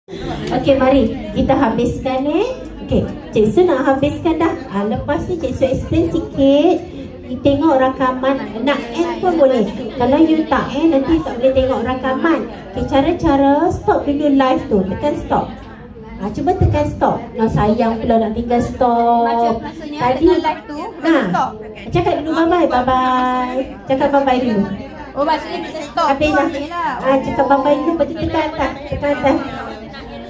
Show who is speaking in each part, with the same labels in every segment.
Speaker 1: Okey, mari kita habiskan Okey, Cik Su nak habiskan dah. Lepas ni Cik Su explain sikit. Tengok rakaman. Nak end pun boleh. Kalau you tak end, nanti tak boleh tengok rakaman. Okey, cara-cara stop dulu live tu. Tekan stop. Cuba tekan stop. Sayang pula nak tinggal stop.
Speaker 2: Maksudnya
Speaker 1: Tadi
Speaker 2: live tu stop.
Speaker 1: Cakap dulu bye-bye. Bye-bye. Cakap bye-bye dulu.
Speaker 2: Oh, maksudnya kita stop.
Speaker 1: Habis dah. Cakap bye-bye dulu. Lepas tu tekan atas. Tekan atas.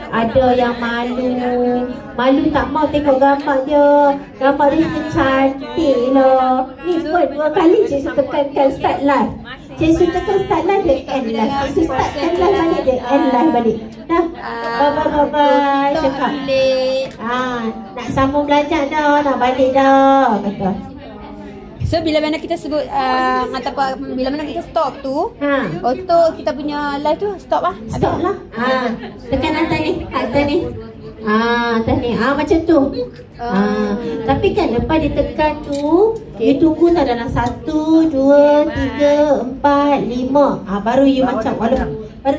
Speaker 1: Ada yang malu tak mau tengok gambar dia. Gambar dia cantik lah. Ni pun 2 kali Cik Su tekankan start live. Cik Su tekan start live, dia end live. Cik Su startkan live balik, dia end live balik. Dah. Bye-bye. Cakap nak sambung belajar dah. Nak balik dah, kata.
Speaker 2: So bila mana kita sebut bila mana kita stop tu, auto kita punya live tu stop lah.
Speaker 1: Stop lah. Tekan atas ni, atas ni. Atas ni. Macam tu. Tapi kan lepas dia tekan tu, you tunggu tak dalam 1, 2, 3, 4, 5. Baru you macam baru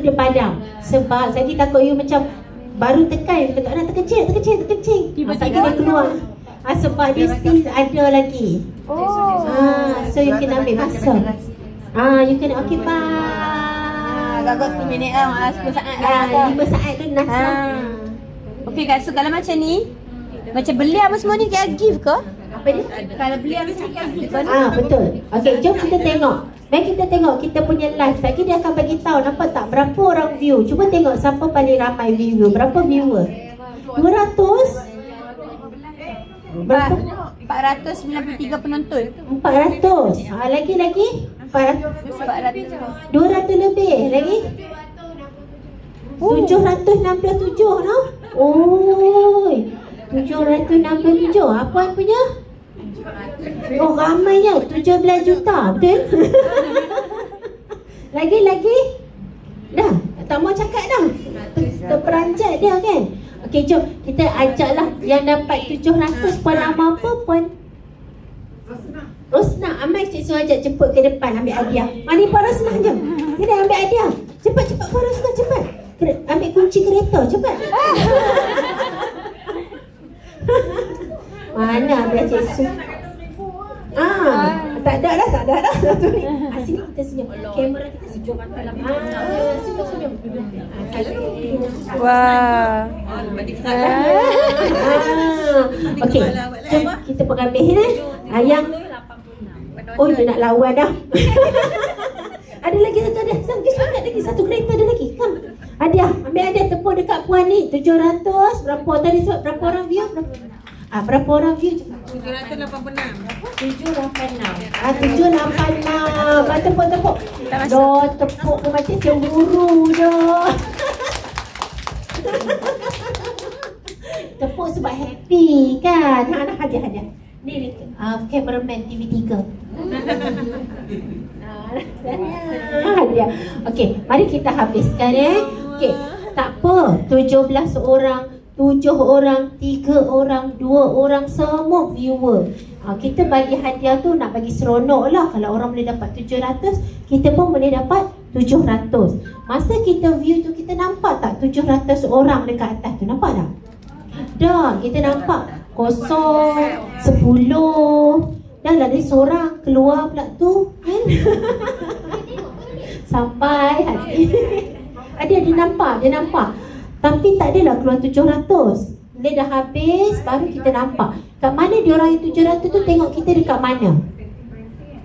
Speaker 1: dia padam. Sebab saya takut you macam baru tekan, you tak nak terkencing. Tiba-tiba dia keluar. Sebab dia still ada lagi. So you kena ambil masa. You kena okay, bye.
Speaker 2: Agak 10 minit lah, 10 saat lah.
Speaker 1: 5 saat tu nas lah.
Speaker 2: Okay guys, so kalau macam ni, macam beli apa semua ni kira gift ke?
Speaker 1: Apa dia?
Speaker 2: Kalau beli apa semua kira gift ke?
Speaker 1: Betul. Okay, jom kita tengok. Mari kita tengok kita punya live. Lagi dia akan bagi tahu, nampak tak berapa orang view. Cuba tengok siapa paling ramai viewer. Berapa viewer? 200? Berapa?
Speaker 2: 493 penonton.
Speaker 1: 400. Lagi 400. 200 lebih lagi. 767 no? 767. Apa punya? Ramainya 17 juta. Betul? Lagi. Dah, tak mau cakap dah. Terperanjat dia kan. Okey, jom kita ajaklah yang dapat 700. Puan nama apa, Puan? Rosna. Amai Cik Su ajak jemput ke depan ambil hadiah. Mari Puan Rosna, jom. Kita ambil hadiah. Cepat Puan Rosna, cepat. Ambil kunci kereta, cepat. Mana dia Cik Su? Tak ada dah. Sini kita senyum. Kamera kita senyum. Senyum.
Speaker 2: Wah.
Speaker 1: Okey. Jom kita pengambil yang dia nak lawan dah. Ada lagi satu ada. Semangat lagi satu kereta ada lagi. Come. Hadiah. Ambil hadiah tepuk dekat puan ni. 700. Berapa tadi sebab berapa orang view? Berapa orang view?
Speaker 3: 786.
Speaker 1: 786. Tepuk. Tepuk ke macam cemburu dah. Tepuk sebab happy kan. Nak hadiah. Ni cameraman TV3. Hadiah. Okey, mari kita habiskan Okey, tak apa. 17 orang, 7 orang, 3 orang, 2 orang, semua viewer. Kita bagi hadiah tu nak bagi seronok lah. Kalau orang boleh dapat 700, kita pun boleh dapat 700. Masa kita view tu, kita nampak tak 700 orang dekat atas tu? Nampak tak? Dah, kita nampak 0, 10. Dah lah dari seorang keluar pula tu kan? Sampai hati. Dia nampak. Tapi tak adalah keluar 700. Dia dah habis, baru kita nampak. Kat mana dia orang yang 700 tu, tengok kita dekat mana?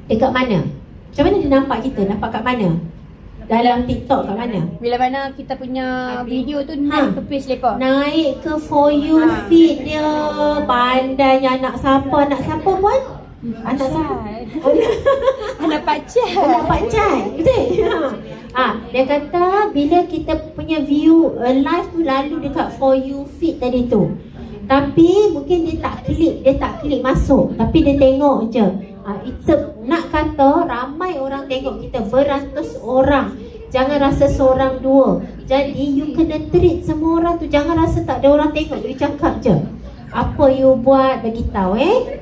Speaker 1: Dekat mana? Macam mana dia nampak kita? Nampak kat mana? Dalam TikTok kat mana?
Speaker 2: Bila mana kita punya video tu naik ke page mereka.
Speaker 1: Naik ke For You feed dia. Pandainya anak siapa Puan? Anak siapa?
Speaker 2: Anak Pak
Speaker 1: Cai. Betul? Dia kata bila kita punya view live tu lalu dekat For You feed tadi tu. Tapi mungkin dia tak klik masuk. Tapi dia tengok je. Nak kata ramai orang tengok kita, beratus orang. Jangan rasa seorang dua. Jadi you kena treat semua orang tu. Jangan rasa tak ada orang tengok. You cakap je apa you buat, bagi tahu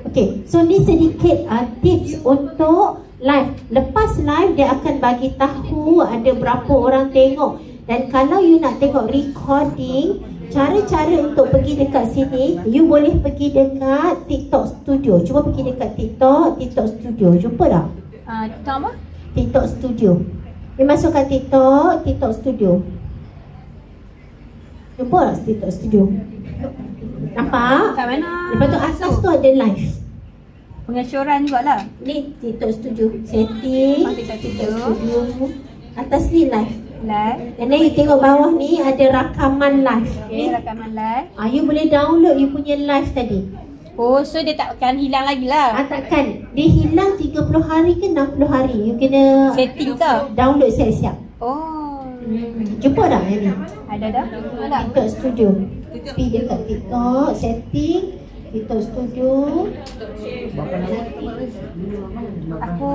Speaker 1: Okay, so ni sedikit tips untuk live. Lepas live dia akan bagi tahu ada berapa orang tengok. Dan kalau you nak tengok recording, cara-cara untuk pergi dekat sini, you boleh pergi dekat TikTok Studio. Cuba pergi dekat TikTok Studio. Jumpa tak?
Speaker 2: TikTok apa?
Speaker 1: TikTok Studio. You masukkan TikTok Studio. Jumpa tak TikTok Studio? Nampak?
Speaker 2: Kat mana?
Speaker 1: Lepas tu atas tu ada live.
Speaker 2: Pengecoran jugalah.
Speaker 1: Ni TikTok Studio. Setting
Speaker 2: TikTok
Speaker 1: Studio. Atas ni live.
Speaker 2: Live.
Speaker 1: And then you tengok bawah ni ada rakaman live.
Speaker 2: Okay, rakaman live.
Speaker 1: You boleh download you punya live tadi.
Speaker 2: Oh, so dia takkan hilang lagi lah.
Speaker 1: Takkan. Dia hilang 30 hari ke 60 hari. You kena
Speaker 2: setting tau.
Speaker 1: Download siap-siap.
Speaker 2: Oh.
Speaker 1: Jumpa tak yang ni?
Speaker 2: Ada dah. Ada.
Speaker 1: TikTok Studio. Pergi dekat TikTok, setting, TikTok Studio.
Speaker 2: Aku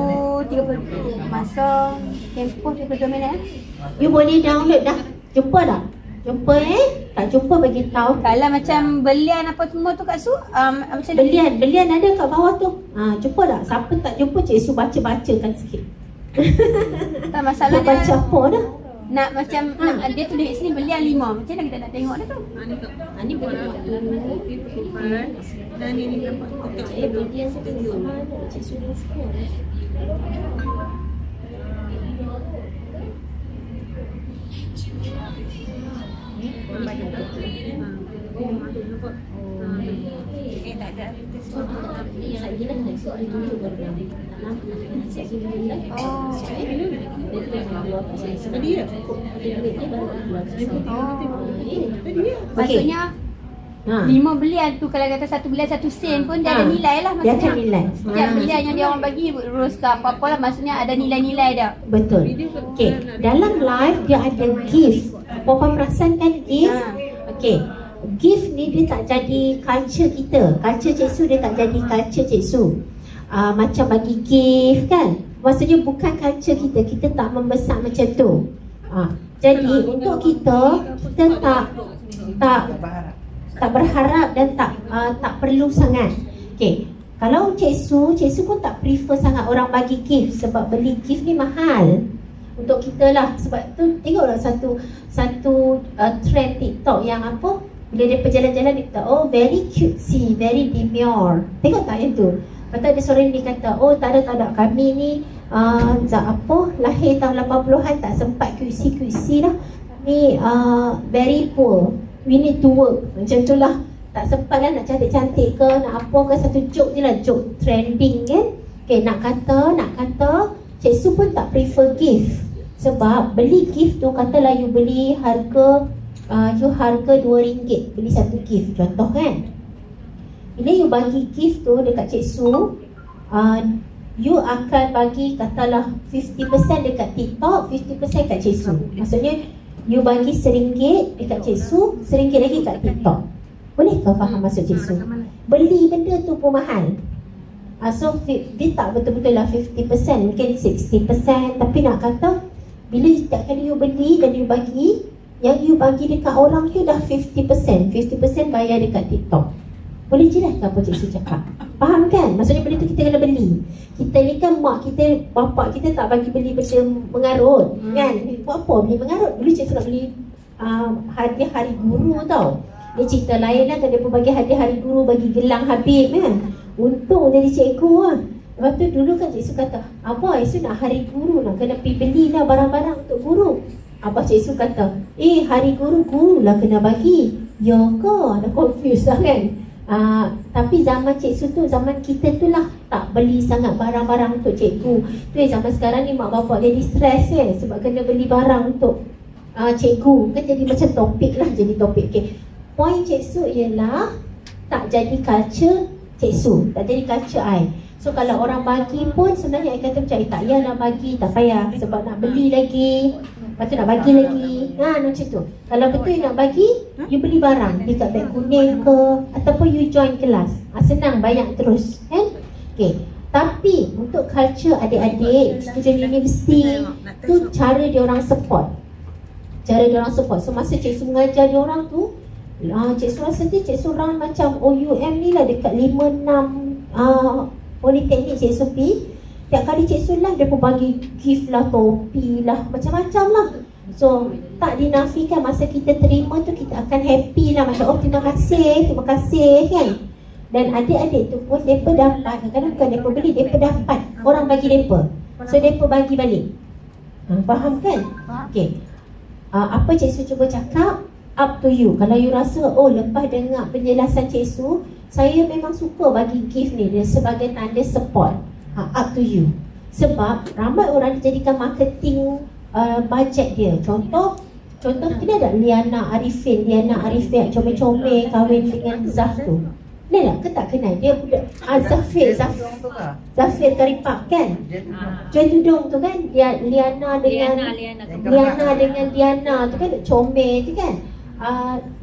Speaker 2: 30 masa tempoh 32 minit.
Speaker 1: You boleh download dah. Jumpa tak? Jumpa tak jumpa bagi tahu.
Speaker 2: Kalau macam belian apa semua tu Kak Su, macam
Speaker 1: belian ada kat bawah tu. Jumpa tak? Siapa tak jumpa Cik Su baca-bacakan sikit.
Speaker 2: Tak masalah dia.
Speaker 1: Baca apa dah?
Speaker 2: Nak macam dia tulis sini belian 5. Macam mana kita nak tengok dia tu?
Speaker 1: Ni boleh buat dulu.
Speaker 3: Dan ini dapat
Speaker 1: Saya belian studio mana Cik Su ni semua.
Speaker 3: tak ada.
Speaker 1: Saya gila nak suara dulu baru nak nampak. Saya gila.
Speaker 3: Tadi ya?
Speaker 2: Maksudnya 5 belian tu kalau kata 1 belian 1 sen pun dia ada nilai lah
Speaker 1: Dia
Speaker 2: maksudnya.
Speaker 1: ada nilai.
Speaker 2: Setiap belian yang dia orang bagi rose ke apa-apa lah maksudnya ada nilai-nilai dia.
Speaker 1: Betul. Okey, dalam live dia ada gift. Puan perasan kan gift? Okey. Gift ni dia tak jadi culture kita. Culture Cik Su dia tak jadi culture Cik Su. Macam bagi gift kan. Maksudnya bukan culture kita. Kita tak membesar macam tu. Jadi untuk kita tak berharap dan tak perlu sangat. Okey. Kalau Cik Su pun tak prefer sangat orang bagi gift sebab beli gift ni mahal untuk kita lah. Sebab tu tengoklah satu trend TikTok yang apa, bila dia berjalan-jalan dia kata, oh very cutesy, very demure. Tengok tak yang tu? Lepas tu ada seorang ni kata, oh tak ada kami ni lahir tahun 80-an tak sempat cutesy lah. Ni very poor, we need to work. Macam tu lah. Tak sempat lah nak cantik-cantik ke, nak apa ke, satu joke je lah, joke trending kan. Okay, nak kata Cik Su pun tak prefer gift. Sebab beli gift tu, katalah you beli harga RM2 beli satu gift, contoh kan. Bila you bagi gift tu dekat Cik Su, you akan bagi katalah 50% dekat TikTok, 50% kat Cik Su. Maksudnya you bagi RM1 dekat Cik Su, RM1 lagi kat TikTok. Boleh kau faham maksud Cik Su? Beli benda tu pun mahal. So dia tak betul-betul lah 50%, mungkin 60%. Tapi nak kata bila setiap kali you beli dan you bagi, yang you bagi dekat orang tu dah 50%. 50% bayar dekat TikTok. Boleh je lah apa Cik Su cakap? Faham kan? Maksudnya benda tu kita kena beli. Kita ni kan mak kita, bapak kita tak bagi beli benda mengarut kan? Buat apa beli mengarut? Dulu Cik Su nak beli hadiah hari guru tau. Dia cerita lain lah kan, dia pun bagi hadiah hari guru, bagi gelang Habib kan. Untung jadi cikgu lah. Lepas tu dulu kan Cik Su kata, Abah esok nak hari guru, nak kena pergi belilah barang-barang untuk guru. Abah Cik Su kata, hari guru lah kena bagi. Ya ke? Dah confused lah kan. Tapi zaman Cik Su tu, zaman kita tu lah tak beli sangat barang-barang untuk cikgu. Tu zaman sekarang ni mak bapak jadi stres kan, sebab kena beli barang untuk cikgu. Kan jadi macam topik lah, jadi topik. Okay. Point Cik Su ialah tak jadi culture Cik Su, tak jadi culture I. So kalau orang bagi pun sebenarnya I kata macam tak payah nak bagi, tak payah. Sebab nak beli lagi, lepas tu nak bagi lagi. Macam tu. Kalau betul you nak bagi, you beli barang dekat beg kuning ke, ataupun you join kelas. Senang, bayar terus kan. Okay. Tapi untuk culture adik-adik student universiti tu, cara dia orang support. So masa Cik Su mengajar dia orang tu, Cik Su rasa Cik Su round macam OUM ni lah, dekat 5-6 politeknik Cik Su pergi. Tiap kali Cik Su lah, dia pun bagi gift lah, topi lah, macam-macam lah. So tak dinafikan masa kita terima tu kita akan happy lah, macam oh terima kasih kan. Dan adik-adik tu pun mereka dapat, kadang-kadang bukan mereka beli, mereka dapat orang bagi mereka. So mereka bagi balik. Faham kan? Okay. Apa Cik Su cuba cakap, up to you. Kalau you rasa, oh lepas dengar penjelasan Cik Su, saya memang suka bagi gift ni dia sebagai tanda support, up to you. Sebab ramai orang dijadikan marketing bajet dia. Contoh kena ada Liana Arifin comel-comel kahwin dengan Zaf tu. Ni ke tak kenal? Dia budak Zafir Karipap kan? Jual tudung tu kan? Liana dengan Liana tu kan, comel tu kan?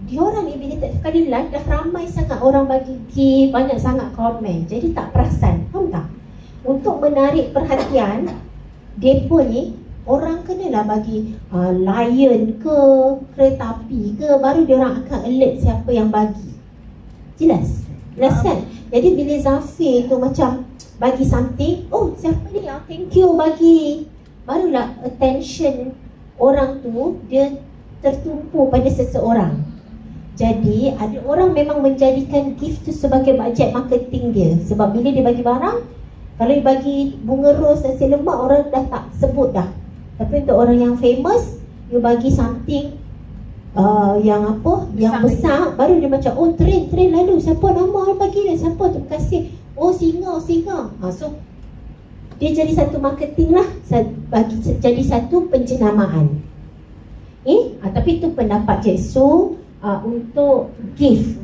Speaker 1: Dia orang ni bila tak sekali live dah ramai sangat orang bagi gift, banyak sangat komen. Jadi tak perasan, faham tak? Untuk menarik perhatian depa ni, orang kenalah bagi lion ke, kereta api ke, baru dia orang akan alert siapa yang bagi. Jelas kan? Jadi bila Zafir tu macam bagi something, oh siapa ni yang thank you bagi, barulah attention orang tu dia tertumpu pada seseorang. Jadi ada orang memang menjadikan gift tu sebagai bajet marketing dia. Sebab bila dia bagi barang, kalau dia bagi bunga rose nasi lemak, orang dah tak sebut dah. Tapi untuk orang yang famous, you bagi something yang besar, baru dia macam oh trend lalu, siapa nama bagi dia, siapa, terima kasih, oh singa. So dia jadi satu marketing lah, jadi satu penjenamaan. Tapi itu pendapat Cik Su untuk gift,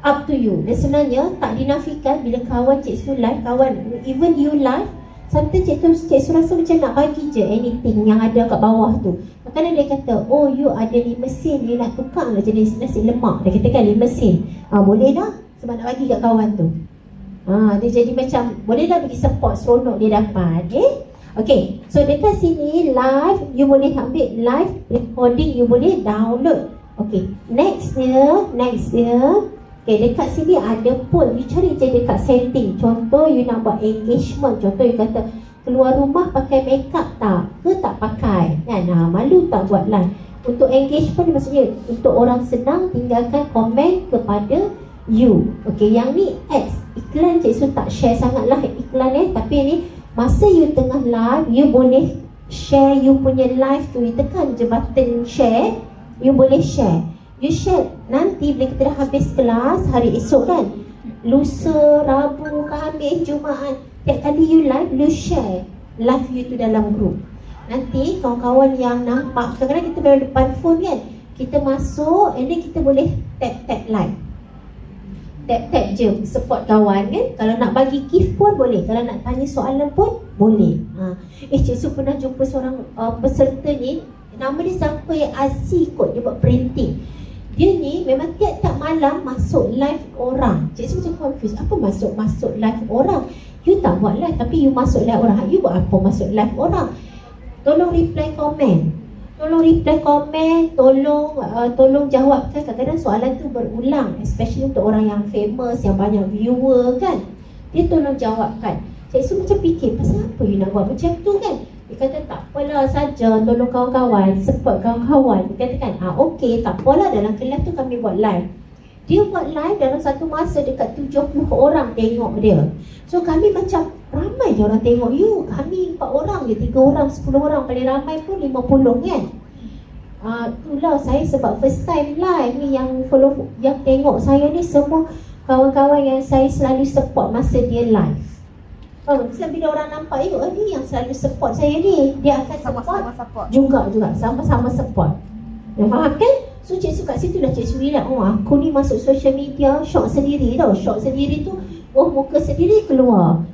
Speaker 1: up to you. Dan sebenarnya tak dinafikan bila kawan Cik Su live, kawan even you live, sometimes Cik Su rasa macam nak bagi je anything yang ada kat bawah tu. Makanya dia kata, oh you ada 5 sen, you nak tukar lah jenis nasi lemak. Dia kata kan 5 sen, boleh dah, sebab nak bagi kat kawan tu. Dia jadi macam boleh dah bagi support, seronok dia dapat. Okay, so dekat sini live, you boleh ambil live recording, you boleh download. Okay, next dia. Okay, dekat sini ada poll, you cari je dekat setting. Contoh you nak buat engagement, contoh you kata keluar rumah pakai makeup tak? Ke tak pakai? Kan? Malu tak buat live? Untuk engagement maksudnya untuk orang senang, tinggalkan komen kepada you. Okay, yang ni ads, iklan Cik Su tak share sangat lah iklan tapi ni masa you tengah live, you boleh share you punya live tu. You tekan je button share, you boleh share. You share nanti bila kita dah habis kelas hari esok kan, lusa, Rabu, Khamis, Jumaat, tiap kali you live, you share live you tu dalam group. Nanti kawan-kawan yang nampak, kadang-kadang kita berada depan phone kan, kita masuk and then kita boleh tap live, tap je support kawan kan. Kalau nak bagi gift pun boleh, kalau nak tanya soalan pun boleh. Cik Su pernah jumpa seorang peserta ni, nama dia sampai Aziz kot, dia buat printing. Dia ni memang tiap-tiap malam masuk live orang. Cik Su macam confused, apa masuk live orang? You tak buat live tapi you masuk live orang. You buat apa masuk live orang? Tolong reply komen, tolong jawabkan. Kadang-kadang soalan tu berulang, especially untuk orang yang famous, yang banyak viewer kan. Dia tolong jawabkan. Cik Su macam fikir, pasal apa you nak buat macam tu kan? Dia kata tak apalah saja, tolong kawan-kawan, support kawan-kawan. Dia kata kan, okey, tak apalah, dalam kelas tu kami buat live. Dia buat live dalam satu masa dekat 70 orang tengok dia. So kami macam ramai je orang tengok you. Kami 4 orang je, 3 orang, 10 orang, paling ramai pun 50 kan. Itulah saya sebab first time live ni, yang follow, yang tengok saya ni semua kawan-kawan yang saya selalu support masa dia live. Sebab bila orang nampak you, ni yang selalu support saya ni, dia akan support juga sama-sama support. Yang faham kan? So Cik Su kat situ dah Cik Su bilang, aku ni masuk social media shock sendiri tau. Shock sendiri tu, muka sendiri keluar,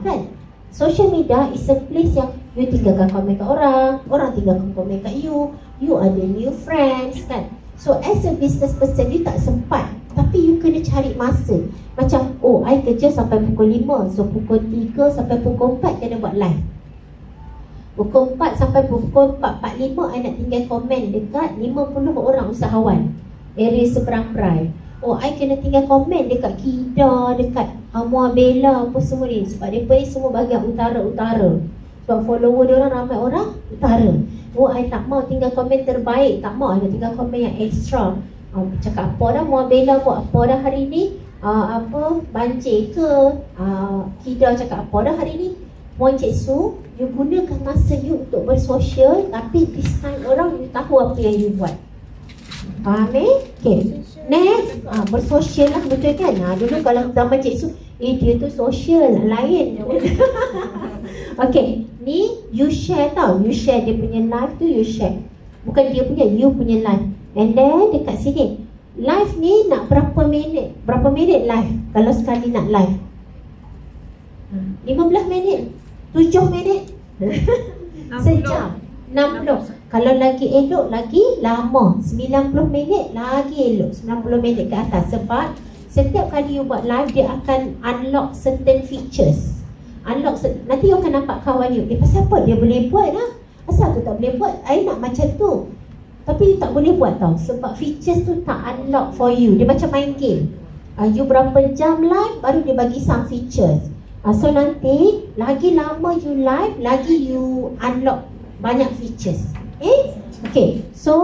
Speaker 1: kan. Social media is a place yang you tinggalkan komen kat orang tinggalkan komen kat you ada new friends kan. So as a business person, you tak sempat, tapi you kena cari masa. Macam, I kerja sampai pukul 5, so pukul 3 sampai pukul 4 kena buat live. Pukul 4 sampai pukul 4.45 I nak tinggal komen dekat 50 orang usahawan area seberang Perai. I kena tinggal komen dekat Kida, dekat Muabella apa semua ni. Sebab mereka semua bahagian utara-utara. Sebab follower dia orang ramai orang utara. Oh, I tak mau tinggal komen terbaik, tak mau, I nak tinggal komen yang extra. Cakap apa dah, Muar Bella buat apa dah hari ni, apa banjir ke, Kida cakap apa dah hari ni. Puan Cik Su, you gunakan masa you untuk bersosial, tapi this time orang you tahu apa yang you buat. Faham Okay, next, bersosial lah, betul kan? Dulu kalau zaman Cik Su, dia tu sosial, lain. Okay, ni you share tau, you share dia punya live tu, you share. Bukan dia punya, you punya live. And then dekat sini, live ni nak berapa minit? Berapa minit live? Kalau sekali nak live 15 minit, 7 minit, sejam, 60. Kalau lagi elok, lagi lama, 90 minit, lagi elok, 90 minit ke atas. Sebab setiap kali you buat live, dia akan unlock certain features. Nanti you akan nampak kawan you, pasal apa dia boleh buat lah, asal tu tak boleh buat, I nak macam tu. Tapi you tak boleh buat tau, sebab features tu tak unlock for you. Dia macam main game, you berapa jam live, baru dia bagi some features. So nanti, lagi lama you live, lagi you unlock banyak features. Okay, so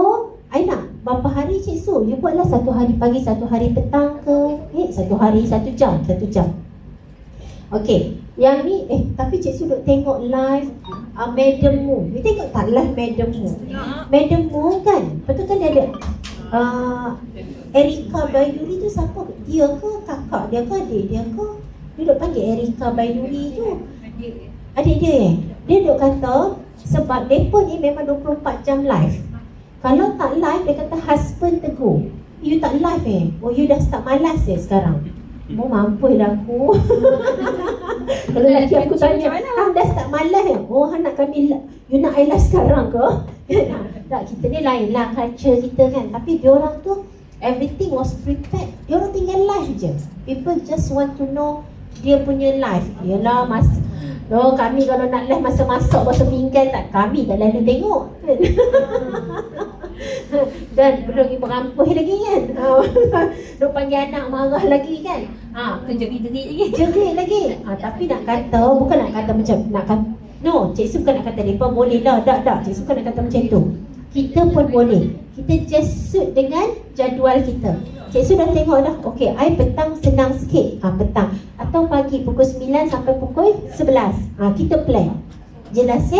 Speaker 1: I nak berapa hari Cik Su? You buatlah satu hari pagi, satu hari petang ke? Satu hari, 1 jam, 1 jam. Okay, yang ni, tapi Cik Su duk tengok live Madam Mu. You tengok tak live Madam Mu? Madam Mu kan, betul kan dia ada Erika Baiduri tu siapa? Dia ke kakak dia ke adik dia ke? Dia duk panggil Erika Baiduri tu adik dia Dia duk kata sebab mereka ni memang 24 jam live. Kalau tak live, dia kata husband tegur, you tak live oh you dah start malas sekarang. Mau mampu lah aku. Kalau lelaki aku tanya, hang dah start malas oh hang nak kami, you nak I live sekarang ke? Tak, kita ni lain lah culture kita kan. Tapi diorang tu everything was prepared. Diorang tinggal live je. People just want to know dia punya live. Yelah kami kalau nak live masa masak basuh pinggan, tak, kami tak lalu tengok kan. Dan belum ibu rampuh lagi kan. Dia panggil anak marah lagi kan. Jerit lagi. Tapi nak kata, bukan nak kata macam nak kata, no, Cik Su bukan nak kata mereka boleh lah, tak. Cik Su bukan nak kata macam tu. Kita pun boleh. Kita just suit dengan jadual kita. Cik Su dah tengok dah, okay, I petang senang sikit, petang. Atau pagi pukul 9 sampai pukul 11. Kita plan. Jelas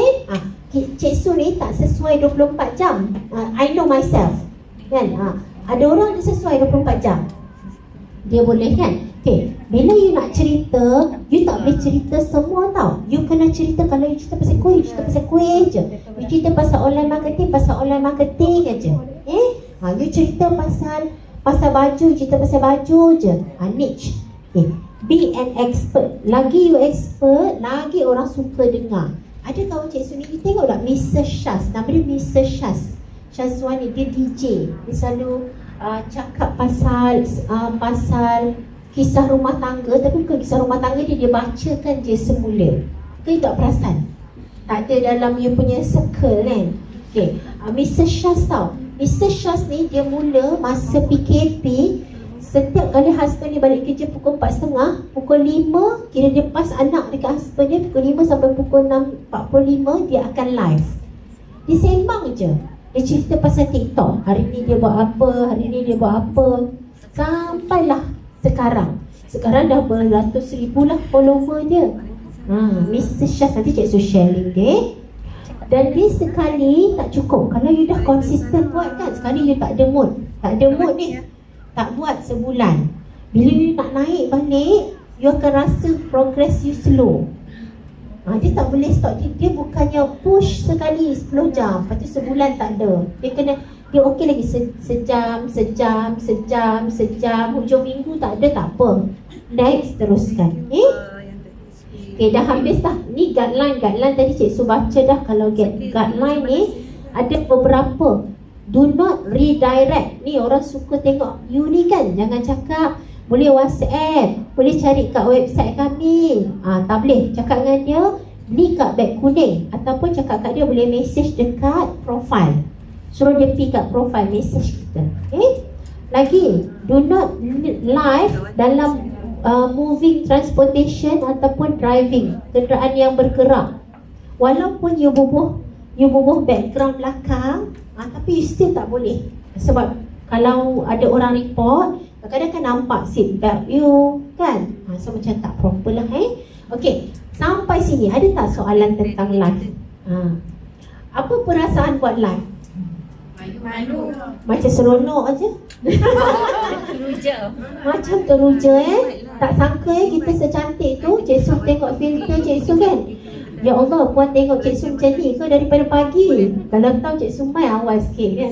Speaker 1: Cik Su ni tak sesuai 24 jam. I know myself kan. Ada orang dia sesuai 24 jam, dia boleh kan. Okay, bila you nak cerita, you tak boleh cerita semua tau. You kena cerita, kalau you cerita pasal kuih, you cerita pasal kuih je. You cerita pasal online marketing aja. You cerita pasal baju, cerita pasal baju je. Niche. Be an expert. Lagi you expert, lagi orang suka dengar. Ada kawan Cik Su ni, you tengok tak Mr. Syaz, nama dia Mr. Syaz Syazwani, dia DJ. Dia selalu cakap pasal kisah rumah tangga. Tapi bukan kisah rumah tangga dia bacakan je semula. You tak perasan, tak ada dalam you punya circle kan. Okay, Mr. Syaz tau, Mr. Syaz ni dia mula masa PKP. Setiap kali husband dia balik kerja pukul 4.30, pukul 5, kira dia pas anak dekat husband dia, pukul 5 sampai pukul 6.45 dia akan live. Dia sembang je. Dia cerita pasal TikTok. Hari ni dia buat apa, hari ni dia buat apa. Sampailah sekarang. Sekarang dah beratus ribu lah follower dia. Mr. Syaz, nanti Cik Su share link dia. Dan dia sekali tak cukup. Kalau you dah konsisten buat kan, sekali you tak ada mood. Tak ada mood ni, tak buat sebulan. Bila you nak naik balik, you akan rasa progress you slow. Dia tak boleh stop. Dia bukannya push sekali 10 jam, lepas tu sebulan tak ada. Dia okey lagi sejam, hujung minggu tak ada, tak apa. Next, teruskan. Okay, dah habis dah. Ni guideline tadi Cik Su baca dah. Kalau guideline ni ada beberapa. Do not redirect. Ni orang suka tengok you ni kan. Jangan cakap, boleh WhatsApp, boleh cari kat website kami. Tak boleh. Cakap dengan dia, beli kat beg kuning. Ataupun cakap kat dia boleh message dekat profile. Suruh dia pergi kat profile message kita. Lagi, do not live dalam moving transportation ataupun driving, kenderaan yang bergerak. Walaupun you bubuh background belakang, tapi you still tak boleh. Sebab kalau ada orang report, kadang-kadang kan nampak seat belt you kan. So macam tak proper lah Okey, sampai sini ada tak soalan tentang live? Apa perasaan buat live?
Speaker 3: Malu.
Speaker 1: Macam seronok aja.
Speaker 3: Teruja.
Speaker 1: Macam teruja Tak sangka kita secantik tu. Cik Su tengok filter Cik Su kan. Ya Allah, puan tengok Cik Su macam ni ke daripada pagi? Kalau tahu Cik Su mai awal sikit kan.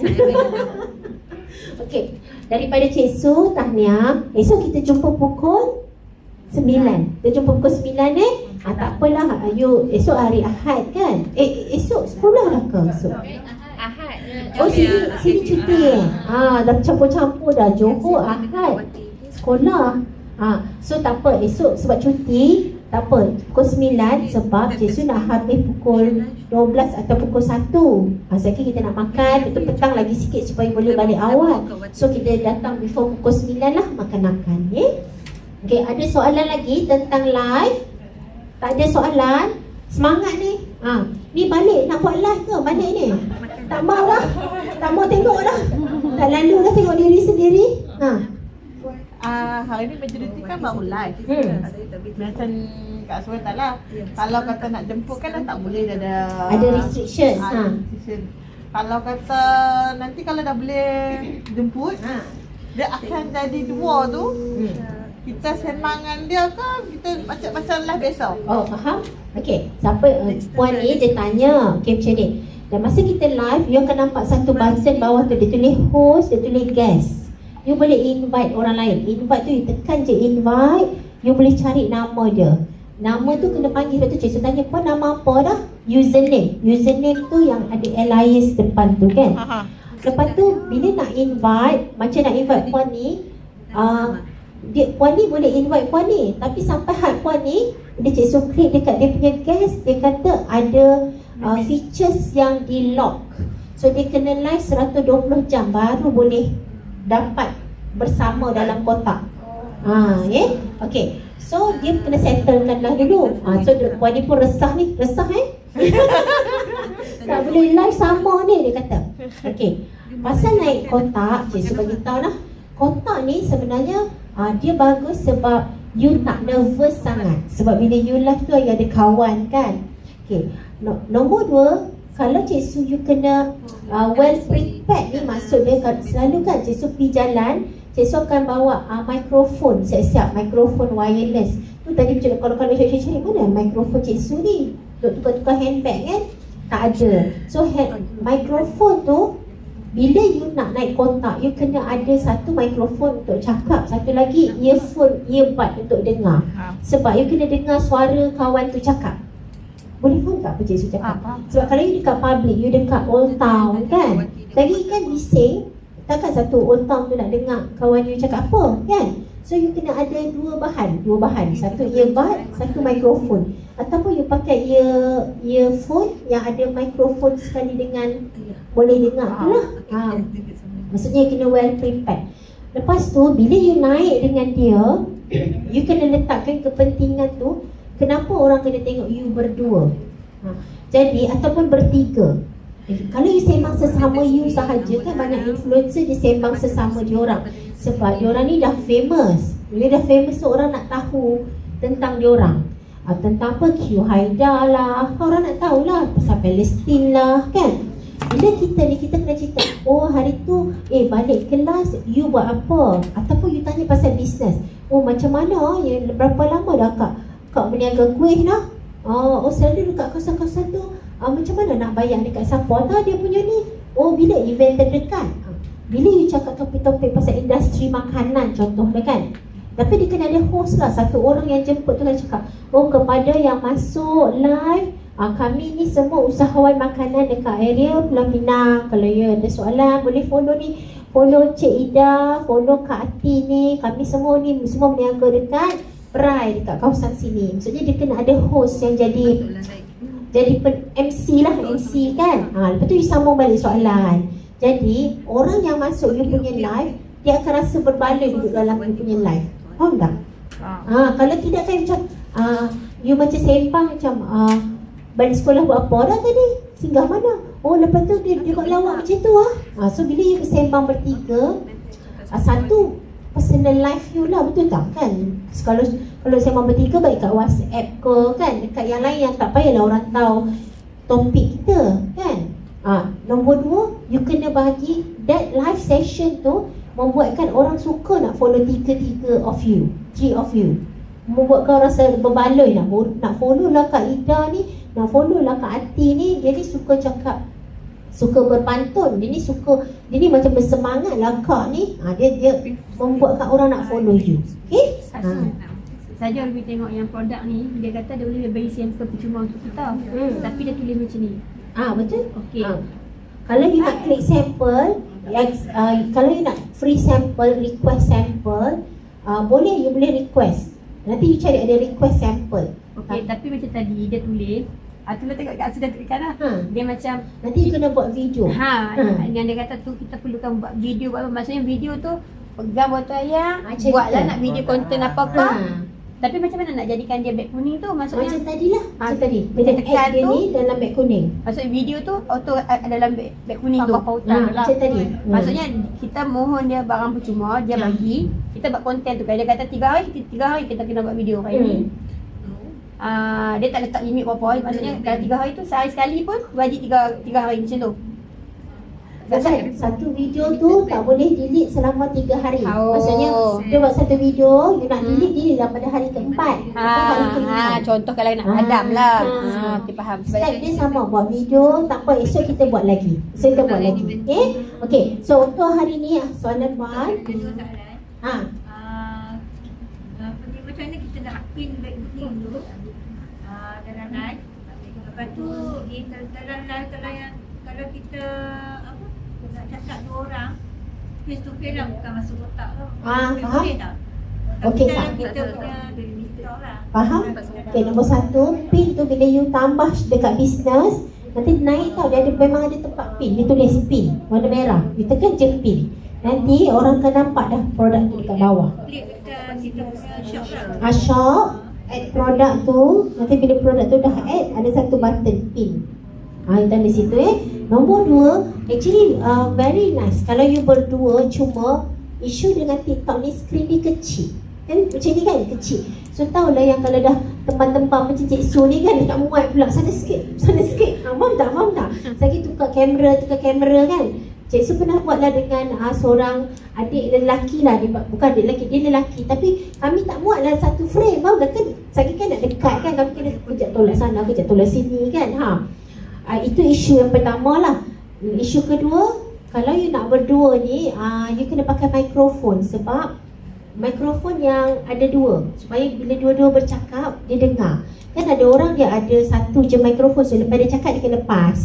Speaker 1: Okey, daripada Cik Su, tahniah. Esok kita jumpa pukul 9. Kita jumpa pukul 9 tak apalah. You esok hari Ahad kan? Esok sekolah lah ke esok?
Speaker 3: Ahad.
Speaker 1: Oh, sini cuti dah campur-campur dah. Johor Ahad sekolah. So tak apa, esok sebab cuti tak apa, pukul 9 sebab Cik Su nak habis pukul 12 atau pukul 1. Sebab kita nak makan betul petang lagi sikit supaya boleh balik awal. So kita datang before pukul 9 lah makan-makan. Okay, ada soalan lagi tentang live? Tak ada soalan? Semangat ni. Ni balik nak buat live ke balik ni? Tak mau dah. Tak mau tengok dah. Tak lalu dah tengok diri sendiri.
Speaker 4: Hari ni majoriti kan baru live. Macam Kak Suai tak lah. Kalau kata nak jemput kan dah tak boleh, dah
Speaker 1: ada restriction.
Speaker 4: Restriction. Kalau kata nanti kalau dah boleh jemput, dia akan jadi dua tu. Kita senangan dia kan, kita macam live besok.
Speaker 1: Oh, faham? Okey, siapa puan ni dia tanya, okey macam ni. Dan masa kita live, you akan nampak satu button bawah tu, dia tulis host, dia tulis guest. You boleh invite orang lain. Invite tu you tekan je invite, you boleh cari nama dia. Nama tu kena panggil. Lepas tu Cik Su tanya, puan nama apa dah? Username. Username tu yang ada alias depan tu kan. Lepas tu bila nak invite, macam nak invite puan ni, puan ni boleh invite puan ni. Tapi sampai had puan ni, dia Cik Su klik dekat dia punya guest, dia kata ada features yang di lock. So dia kena live 120 jam baru boleh dapat bersama dalam kotak. Okay. So dia kena settlekan lah dulu. So puan ni pun resah ni. Resah tak boleh live sama ni dia kata. Okay, pasal naik kotak, Cik Su bagi tahu lah. Kotak ni sebenarnya dia bagus sebab you tak nervous sangat. Sebab bila you live tu ada kawan kan. Okay, nombor 2, kalau Cik Su you kena well prepared ni, maksudnya selalu kan Cik Su pergi jalan, Cik Su akan bawa mikrofon siap-siap, mikrofon wireless. Tu tadi macam kalau cari mana mikrofon Cik Su ni? Tukar-tukar handbag kan? Tak ada. So mikrofon tu bila you nak naik kotak, you kena ada satu mikrofon untuk cakap, satu lagi earbud untuk dengar. Sebab you kena dengar suara kawan tu cakap. Boleh faham tak apa Cik Su cakap? Sebab kalau you dekat public, you dekat Old Town kan, lagi kan bising, takkan satu Old Town tu nak dengar kawan you cakap apa kan? So you kena ada dua bahan, satu earbud, satu mikrofon. Ataupun you pakai earphone yang ada mikrofon sekali dengan boleh dengar tu lah. Maksudnya you kena well prepared. Lepas tu bila you naik dengan dia, you kena letakkan kepentingan tu. Kenapa orang kena tengok you berdua? Jadi ataupun bertiga. Kalau you sembang sesama you sahaja kan, banyak influencer dia sembang sesama diorang. Sebab diorang ni dah famous. Bila dah famous tu orang nak tahu tentang diorang. Tentang apa? Q Haidar lah, orang nak tahulah pasal Palestin lah kan. Bila kita ni, kita kena cerita, oh hari tu balik kelas you buat apa? Ataupun you tanya pasal bisnes. Oh macam mana? Berapa lama dah kak berniaga kuih dah? Oh selalu dekat kawasan-kawasan tu. Macam mana nak bayar dekat siapa lah dia punya ni? Oh bila event terdekat. Bila you cakap topik-topik pasal industri makanan contohnya kan, tapi dia kena ada host lah, satu orang yang jemput tu kan cakap, oh kepada yang masuk live, kami ni semua usahawan makanan dekat area Pulau Pinang. Kalau you ada soalan boleh follow ni, follow Cik Ida, follow Kak Ati ni. Kami semua ni semua berniaga dekat Perai, dekat kawasan sini. Maksudnya dia kena ada host yang jadi MC lah, MC kan. Lepas tu you sambung balik soalan. Jadi orang yang masuk you punya live, dia akan rasa berbaloi duduk dalam you punya live. Faham tak? Kalau tidak kan macam you macam sembang macam balik sekolah buat apa dah tadi? Singgah mana? Oh, lepas tu dia kat lawak macam tu So bila you bersembang bertiga, satu personal life you lah, betul tak kan? Kalau sembang bertiga baik kat WhatsApp ke kan, dekat yang lain yang tak payahlah orang tahu topik kita kan. Nombor 2, you kena bagi that live session tu membuatkan orang suka nak follow 3 of you, 3 of you. Membuatkan orang rasa berbaloi nak follow lah Kak Ida ni, nak follow lah Kak Ati ni. Dia ni suka cakap, suka berpantun. Dia ni macam bersemangat lah Kak ni. Dia membuatkan orang nak follow you. Okay?
Speaker 2: Saja lebih tengok yang produk ni, dia kata dia boleh bagi sampel percuma untuk kita. Tapi dia tulis macam ni.
Speaker 1: Betul?
Speaker 2: Okey.
Speaker 1: Kalau you nak klik sample, kalau you nak free sample, request sample, you boleh request. Nanti you cari ada request sample.
Speaker 2: Okey, tapi macam tadi dia tulis, itulah tengok kat sudah tekan lah. Dia macam
Speaker 1: nanti you kena buat video.
Speaker 2: Yang dia kata tu kita perlukan buat video, buat apa? Maksudnya video tu pegang botol air, buatlah nak video konten apa-apa. Tapi macam mana nak jadikan dia beg kuning tu? Maksudnya
Speaker 1: macam tadilah. Macam tadi.
Speaker 2: Kita tekan
Speaker 1: dia
Speaker 2: tu
Speaker 1: ni dalam beg kuning.
Speaker 2: Maksudnya video tu auto dalam beg kuning tu.
Speaker 1: Macam tadi.
Speaker 2: Maksudnya kita mohon dia barang percuma, dia bagi, kita buat konten tu. Kalau dia kata 3 hari kita kena buat video hari ni. Dia tak letak limit apa-apa. Maksudnya kalau 3 hari tu sehari sekali pun wajib 3 hari macam tu.
Speaker 1: Satu video tu tak boleh delete selama 3 hari. Maksudnya dia buat satu video, you nak delete lah pada hari keempat.
Speaker 2: Contoh kalau nak padam lah. Kita faham.
Speaker 1: Step dia sama, buat video, tak apa, esok kita buat lagi. Okay, so untuk hari ni soalan Wan.
Speaker 3: Macam mana kita nak pin beg kuning tu dalam live. Lepas tu dalam live kalau kita nak cakap 2 orang face to face lah, bukan masuk kotak ke. Boleh tak?
Speaker 1: Okey tak?
Speaker 3: Kita punya limiter lah.
Speaker 1: Faham? Okay, nombor 1, pin tu bila you tambah dekat business, nanti naik tau, dia memang ada tempat pin. Dia tulis pin warna merah, you tekan je pin. Nanti orang akan nampak dah produk tu dekat bawah.
Speaker 3: Klik kita punya shop lah.
Speaker 1: Shop, add produk tu. Nanti bila produk tu dah add, ada satu button pin. Kita di situ Nombor 2, actually very nice. Kalau you berdua, cuma isu dengan TikTok ni screen dia kecil. Kan macam ni kan, kecil. So tahulah yang kalau dah tembam-tembam macam Cik Su ni kan, dekat muat pula sana sikit. Faham tak? Saya tukar kamera kan. Cik Su pernah buatlah dengan seorang adik lelaki lah. Bukan adik lelaki, dia lelaki. Tapi kami tak muatlah satu frame. Faham tak kan? Saya kan nak dekat kan, kami kena kejap tolak sana, kejap tolak sini kan. Itu isu yang pertama lah. Isu kedua, kalau you nak berdua ni, you kena pakai mikrofon. Sebab mikrofon yang ada 2, supaya bila dua-dua bercakap, dia dengar. Kan ada orang dia ada satu je mikrofon, so lepas dia cakap dia kena lepas.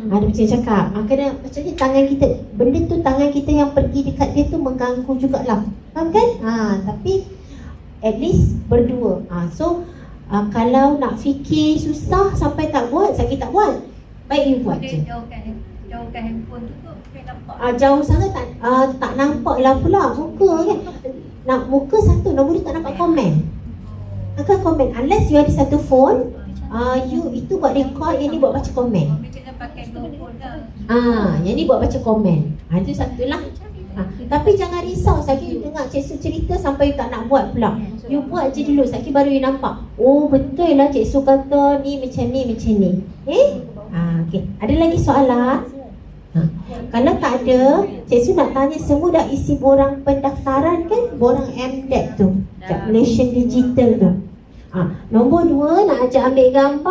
Speaker 1: Ada macam cakap, kena macam ni tangan kita, benda tu tangan kita yang pergi dekat dia tu mengganggu jugalah. Faham kan? Tapi at least berdua. So kalau nak fikir susah sampai tak buat, saya tak buat. Baik you buat je.
Speaker 3: Jauhkan handphone tu nampak.
Speaker 1: Jauh sangat tak nampak lah pula muka kan. Nak muka satu, nombor 2 tak nampak komen. Akan komen unless you ada satu phone, you itu buat record, yang ni buat baca komen.
Speaker 3: Kena pakai phone dah.
Speaker 1: Yang ni buat baca komen. Itu satulah. Tapi jangan risau, Saki dengar Cik Su cerita sampai you tak nak buat pula. You buat je dulu, Saki baru you nampak. Oh betul lah Cik Su kata ni macam ni. Okay. Ada lagi soalan? Kalau tak ada, Cik Su nak tanya, semua dah isi borang pendaftaran kan? Borang MDEC tu, Malaysian Digital tu. Nombor 2 nak ajak ambil gambar.